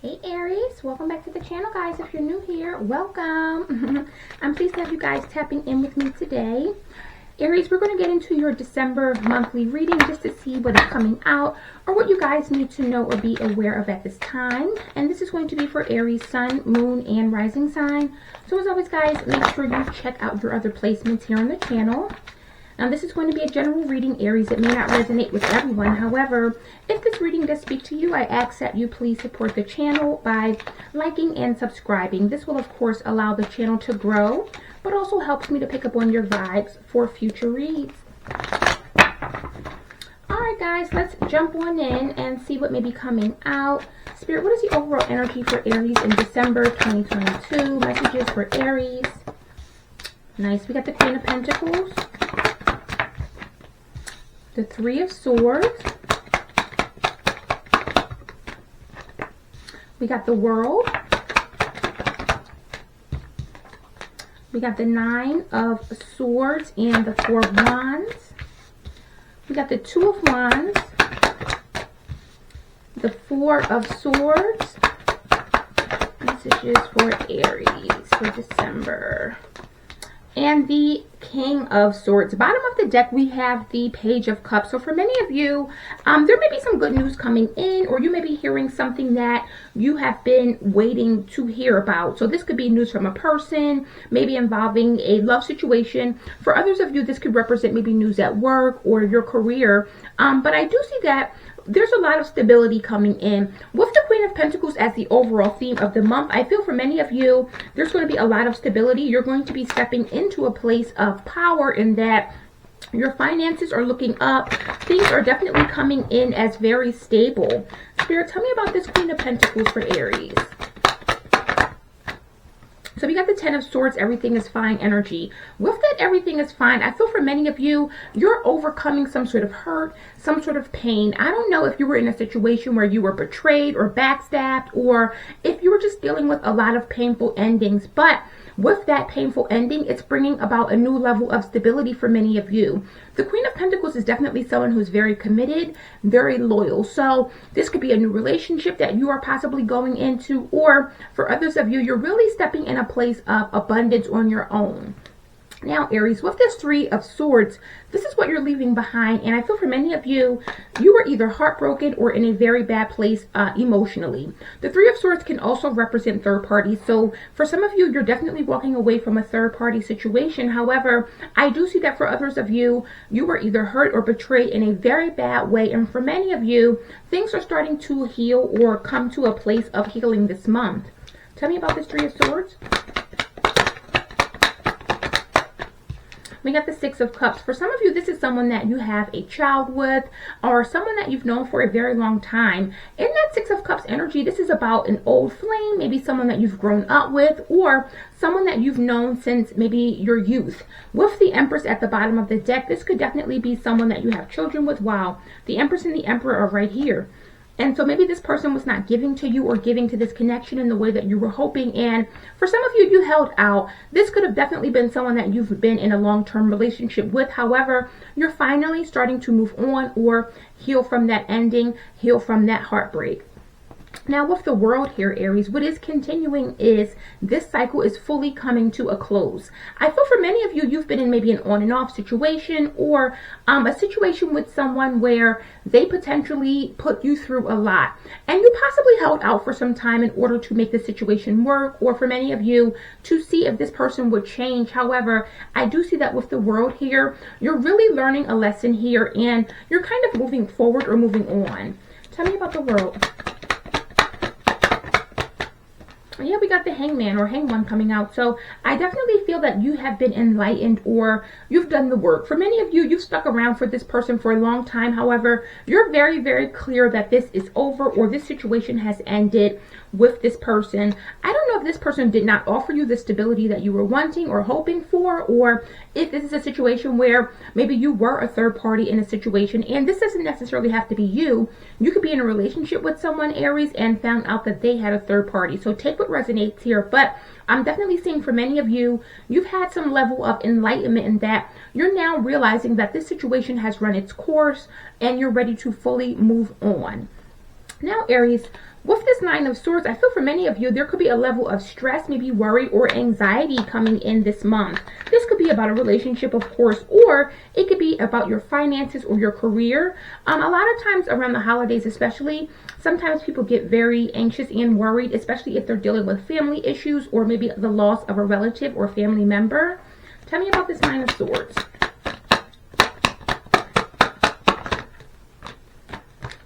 Hey Aries, welcome back to the channel, guys. If you're new here, welcome. I'm pleased to have you guys tapping in with me today. Aries, we're going to get into your December monthly reading just to see what is coming out or what you guys need to know or be aware of at this time. And this is going to be for Aries, Sun, Moon, and Rising sign. So as always, guys, make sure you check out your other placements here on the channel. Now, this is going to be a general reading, Aries. It may not resonate with everyone. However, if this reading does speak to you, I ask that you please support the channel by liking and subscribing. This will, of course, allow the channel to grow, but also helps me to pick up on your vibes for future reads. Alright, guys, let's jump on in and see what may be coming out. Spirit, what is the overall energy for Aries in December 2022? Messages for Aries. Nice. We got the Queen of Pentacles, the Three of Swords, we got the World, we got the Nine of Swords and the Four of Wands, we got the Two of Wands, the Four of Swords. Messages for Aries for December. And the King of Swords. Bottom of the deck, we have the Page of Cups. So for many of you, there may be some good news coming in, or you may be hearing something that you have been waiting to hear about. So this could be news from a person, maybe involving a love situation. For others of you, this could represent maybe news at work or your career. But I do see that there's a lot of stability coming in with the Queen of Pentacles as the overall theme of the month. I feel for many of you, there's going to be a lot of stability. You're going to be stepping into a place of power in that your finances are looking up. Things are definitely coming in as very stable. Spirit, tell me about this Queen of Pentacles for Aries. So we got the Ten of Swords, everything is fine energy. With that everything is fine, I feel for many of you, you're overcoming some sort of hurt, some sort of pain. I don't know if you were in a situation where you were betrayed or backstabbed, or if you were just dealing with a lot of painful endings. But with that painful ending, it's bringing about a new level of stability for many of you. The Queen of Pentacles is definitely someone who's very committed, very loyal. So this could be a new relationship that you are possibly going into, or for others of you, you're really stepping in a place of abundance on your own. Now, Aries, with this Three of Swords, this is what you're leaving behind. And I feel for many of you, you were either heartbroken or in a very bad place emotionally. The Three of Swords can also represent third parties. So for some of you, you're definitely walking away from a third party situation. However, I do see that for others of you, you were either hurt or betrayed in a very bad way. And for many of you, things are starting to heal or come to a place of healing this month. Tell me about this Three of Swords. We got the Six of Cups. For some of you, this is someone that you have a child with, or someone that you've known for a very long time. In that Six of Cups energy, this is about an old flame, maybe someone that you've grown up with, or someone that you've known since maybe your youth. With the Empress at the bottom of the deck, this could definitely be someone that you have children with. Wow, the Empress and the Emperor are right here. And so maybe this person was not giving to you or giving to this connection in the way that you were hoping. And for some of you, you held out. This could have definitely been someone that you've been in a long-term relationship with. However, you're finally starting to move on or heal from that ending, heal from that heartbreak. Now, with the World here, Aries, what is continuing is this cycle is fully coming to a close. I feel for many of you, you've been in maybe an on and off situation, or a situation with someone where they potentially put you through a lot. And you possibly held out for some time in order to make the situation work, or for many of you to see if this person would change. However, I do see that with the World here, you're really learning a lesson here, and you're kind of moving forward or moving on. Tell me about the World. Yeah, we got the Hangman or Hangman coming out. So I definitely feel that you have been enlightened or you've done the work. For many of you, you've stuck around for this person for a long time. However, you're very, very clear that this is over or this situation has ended with this person. I don't know if this person did not offer you the stability that you were wanting or hoping for, or if this is a situation where maybe you were a third party in a situation, and this doesn't necessarily have to be you. You could be in a relationship with someone, Aries, and found out that they had a third party. So take what resonates here, but I'm definitely seeing for many of you, you've had some level of enlightenment in that you're now realizing that this situation has run its course and you're ready to fully move on. Now, Aries, with this Nine of Swords, I feel for many of you, there could be a level of stress, maybe worry or anxiety coming in this month. This could be about a relationship, of course, or it could be about your finances or your career. A lot of times around the holidays especially, sometimes people get very anxious and worried, especially if they're dealing with family issues or maybe the loss of a relative or family member. Tell me about this Nine of Swords.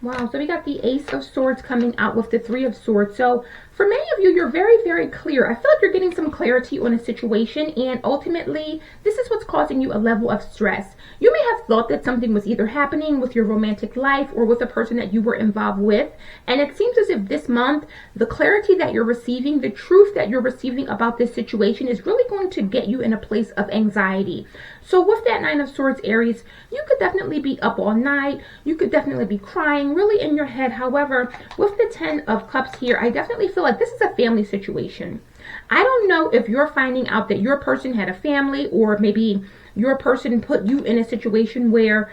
Wow, so we got the Ace of Swords coming out with the Three of Swords. So for many of you, you're very, very clear. I feel like you're getting some clarity on a situation, and ultimately, this is what's causing you a level of stress. You may have thought that something was either happening with your romantic life or with a person that you were involved with, and it seems as if this month, the clarity that you're receiving, the truth that you're receiving about this situation is really going to get you in a place of anxiety. So with that Nine of Swords, Aries, you could definitely be up all night. You could definitely be crying really in your head. However, with the Ten of Cups here, I definitely feel like this is a family situation. I don't know if you're finding out that your person had a family, or maybe your person put you in a situation where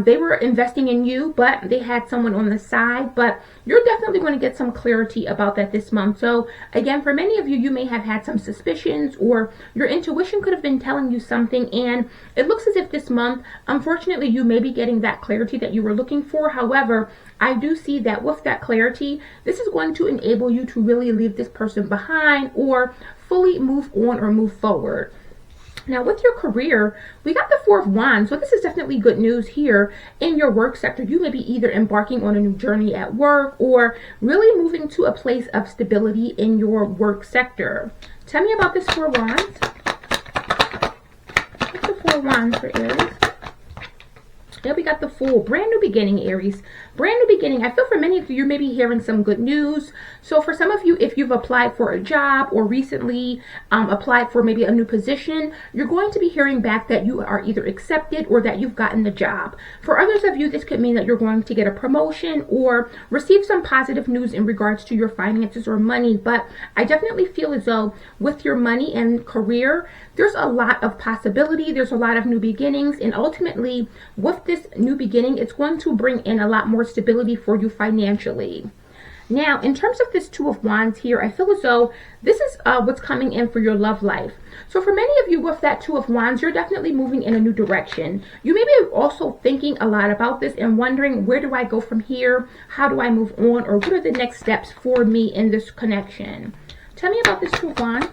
they were investing in you, but they had someone on the side. But you're definitely going to get some clarity about that this month. So again, for many of you, you may have had some suspicions, or your intuition could have been telling you something, and it looks as if this month, unfortunately, you may be getting that clarity that you were looking for. However, I do see that with that clarity, this is going to enable you to really leave this person behind or fully move on or move forward. Now with your career, we got the Four of Wands. So this is definitely good news here in your work sector. You may be either embarking on a new journey at work or really moving to a place of stability in your work sector. Tell me about this Four of Wands. What's the Four of Wands for Aries? There we got the Fool. Brand new beginning, Aries. Brand new beginning. I feel for many of you, you're maybe hearing some good news. So for some of you, if you've applied for a job or recently applied for maybe a new position, you're going to be hearing back that you are either accepted or that you've gotten the job. For others of you, this could mean that you're going to get a promotion or receive some positive news in regards to your finances or money. But I definitely feel as though with your money and career, there's a lot of possibility. There's a lot of new beginnings. And ultimately, with this new beginning, it's going to bring in a lot more stability for you financially. Now, in terms of this Two of Wands here, I feel as though this is what's coming in for your love life. So for many of you with that Two of Wands, you're definitely moving in a new direction. You may be also thinking a lot about this and wondering, where do I go from here? How do I move on? Or what are the next steps for me in this connection? Tell me about this Two of Wands.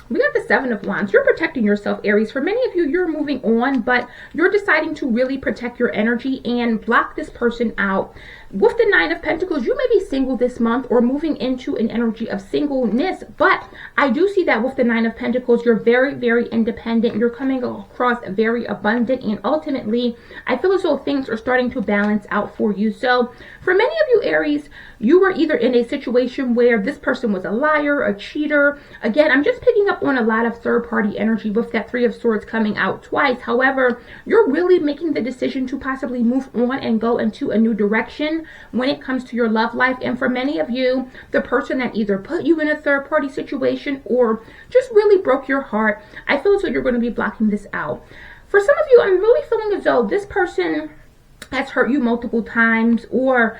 We got the Seven of Wands. You're protecting yourself, Aries. For many of you, you're moving on, but you're deciding to really protect your energy and block this person out. With the Nine of Pentacles, you may be single this month or moving into an energy of singleness, but I do see that with the Nine of Pentacles, you're very, very independent. You're coming across very abundant, and ultimately, I feel as though things are starting to balance out for you. So for many of you, Aries, you were either in a situation where this person was a liar, a cheater. Again, I'm just picking up on a lot of third-party energy with that Three of Swords coming out twice. However, you're really making the decision to possibly move on and go into a new direction when it comes to your love life. And for many of you, the person that either put you in a third-party situation or just really broke your heart, I feel as though you're going to be blocking this out. For some of you, I'm really feeling as though this person has hurt you multiple times, or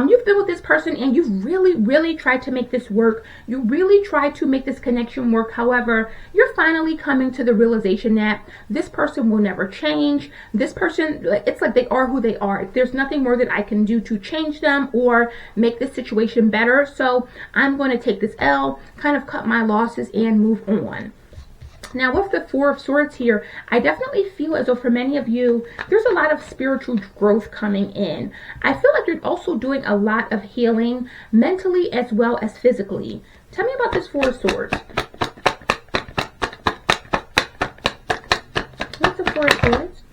you've been with this person and you've really tried to make this work. You really tried to make this connection work. However, you're finally coming to the realization that this person will never change. This person, it's like they are who they are. There's nothing more that I can do to change them or make this situation better. So I'm going to take this L, kind of cut my losses and move on. Now with the Four of Swords here, I definitely feel as though for many of you, there's a lot of spiritual growth coming in. I feel like you're also doing a lot of healing mentally as well as physically. Tell me about this Four of Swords. What's the Four of Swords?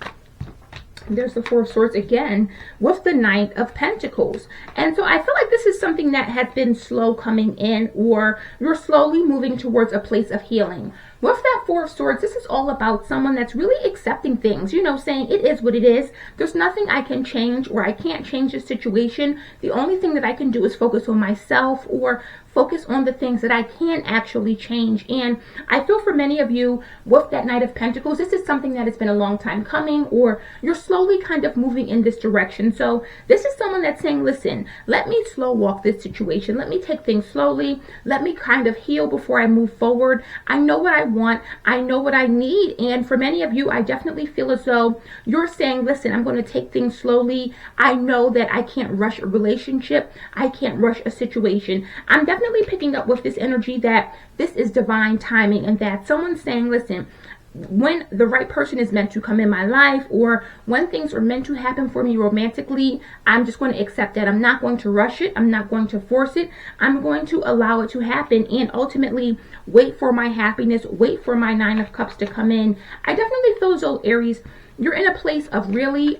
There's the Four of Swords again with the Knight of Pentacles. And so I feel like this is something that has been slow coming in, or you're slowly moving towards a place of healing. With that Four of Swords, this is all about someone that's really accepting things, you know, saying it is what it is. There's nothing I can change, or I can't change the situation. The only thing that I can do is focus on myself, or focus on the things that I can actually change. And I feel for many of you with that Knight of Pentacles, this is something that has been a long time coming, or you're slowly kind of moving in this direction. So this is someone that's saying, listen, let me slow walk this situation. Let me take things slowly. Let me kind of heal before I move forward. I know what I want. I know what I need. And for many of you, I definitely feel as though you're saying, listen, I'm going to take things slowly. I know that I can't rush a relationship. I can't rush a situation. I'm definitely picking up with this energy that this is divine timing, and that someone's saying, listen, when the right person is meant to come in my life, or when things are meant to happen for me romantically, I'm just going to accept that. I'm not going to rush it. I'm not going to force it. I'm going to allow it to happen, and ultimately wait for my happiness, wait for my Nine of Cups to come in. I definitely feel as though, Aries, you're in a place of really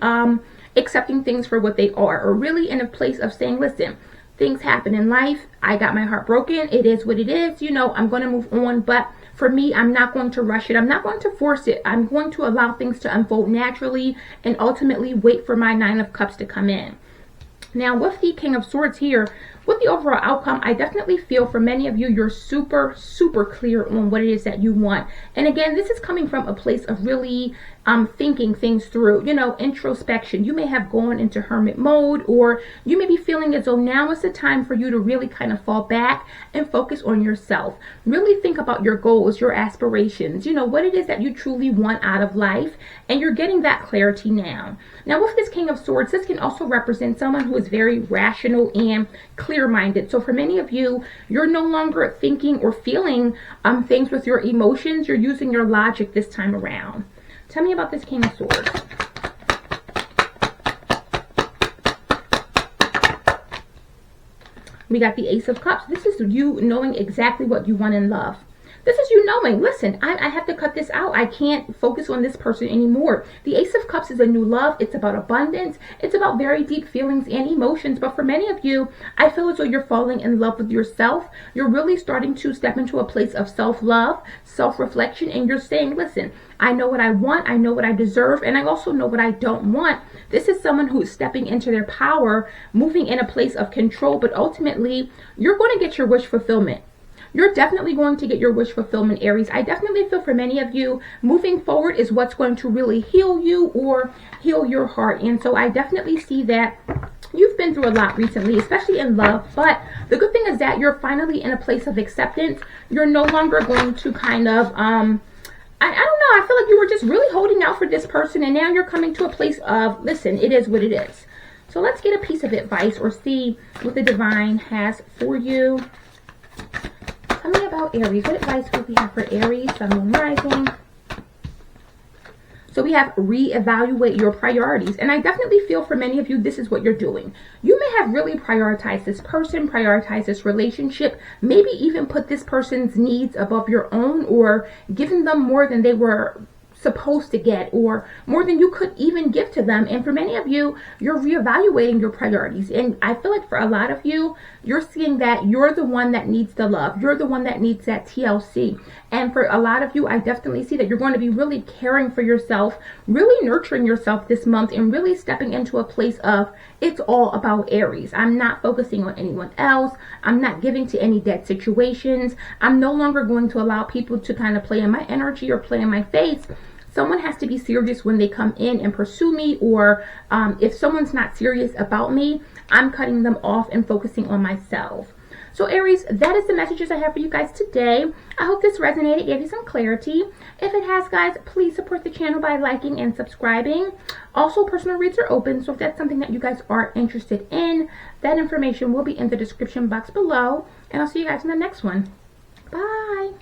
accepting things for what they are, or really in a place of saying, listen, things happen in life. I got my heart broken. It is what it is. You know, I'm going to move on. But for me, I'm not going to rush it. I'm not going to force it. I'm going to allow things to unfold naturally, and ultimately wait for my Nine of Cups to come in. Now, with the King of Swords here, with the overall outcome, I definitely feel for many of you, you're super, super clear on what it is that you want. And again, this is coming from a place of really thinking things through, you know, introspection. You may have gone into hermit mode, or you may be feeling as though now is the time for you to really kind of fall back and focus on yourself. Really think about your goals, your aspirations, you know, what it is that you truly want out of life. And you're getting that clarity now. Now, with this King of Swords, this can also represent someone who is very rational and clear-minded. So for many of you, you're no longer thinking or feeling things with your emotions. You're using your logic this time around. Tell me about this King of Swords. We got the Ace of Cups. This is you knowing exactly what you want in love. This is you knowing, listen, I have to cut this out. I can't focus on this person anymore. The Ace of Cups is a new love. It's about abundance. It's about very deep feelings and emotions. But for many of you, I feel as though you're falling in love with yourself. You're really starting to step into a place of self-love, self-reflection, and you're saying, listen, I know what I want. I know what I deserve. And I also know what I don't want. This is someone who is stepping into their power, moving in a place of control. But ultimately, you're going to get your wish fulfillment. You're definitely going to get your wish fulfillment, Aries. I definitely feel for many of you, moving forward is what's going to really heal you or heal your heart. And so I definitely see that you've been through a lot recently, especially in love. But the good thing is that you're finally in a place of acceptance. You're no longer going to kind of, I don't know, I feel like you were just really holding out for this person, and now you're coming to a place of, listen, it is what it is. So let's get a piece of advice or see what the divine has for you. Tell me about Aries. What advice would we have for Aries, Sun, Moon, Rising? So we have reevaluate your priorities. And I definitely feel for many of you, this is what you're doing. You may have really prioritized this person, prioritized this relationship, maybe even put this person's needs above your own, or given them more than they were supposed to get, or more than you could even give to them. And for many of you, you're reevaluating your priorities. And I feel like for a lot of you, you're seeing that you're the one that needs the love. You're the one that needs that TLC. And for a lot of you, I definitely see that you're going to be really caring for yourself, really nurturing yourself this month, and really stepping into a place of, it's all about Aries. I'm not focusing on anyone else. I'm not giving to any dead situations. I'm no longer going to allow people to kind of play in my energy or play in my face. Someone has to be serious when they come in and pursue me, or if someone's not serious about me, I'm cutting them off and focusing on myself. So Aries, that is the messages I have for you guys today. I hope this resonated, gave you some clarity. If it has, guys, please support the channel by liking and subscribing. Also, personal reads are open, so if that's something that you guys are interested in, that information will be in the description box below. And I'll see you guys in the next one. Bye.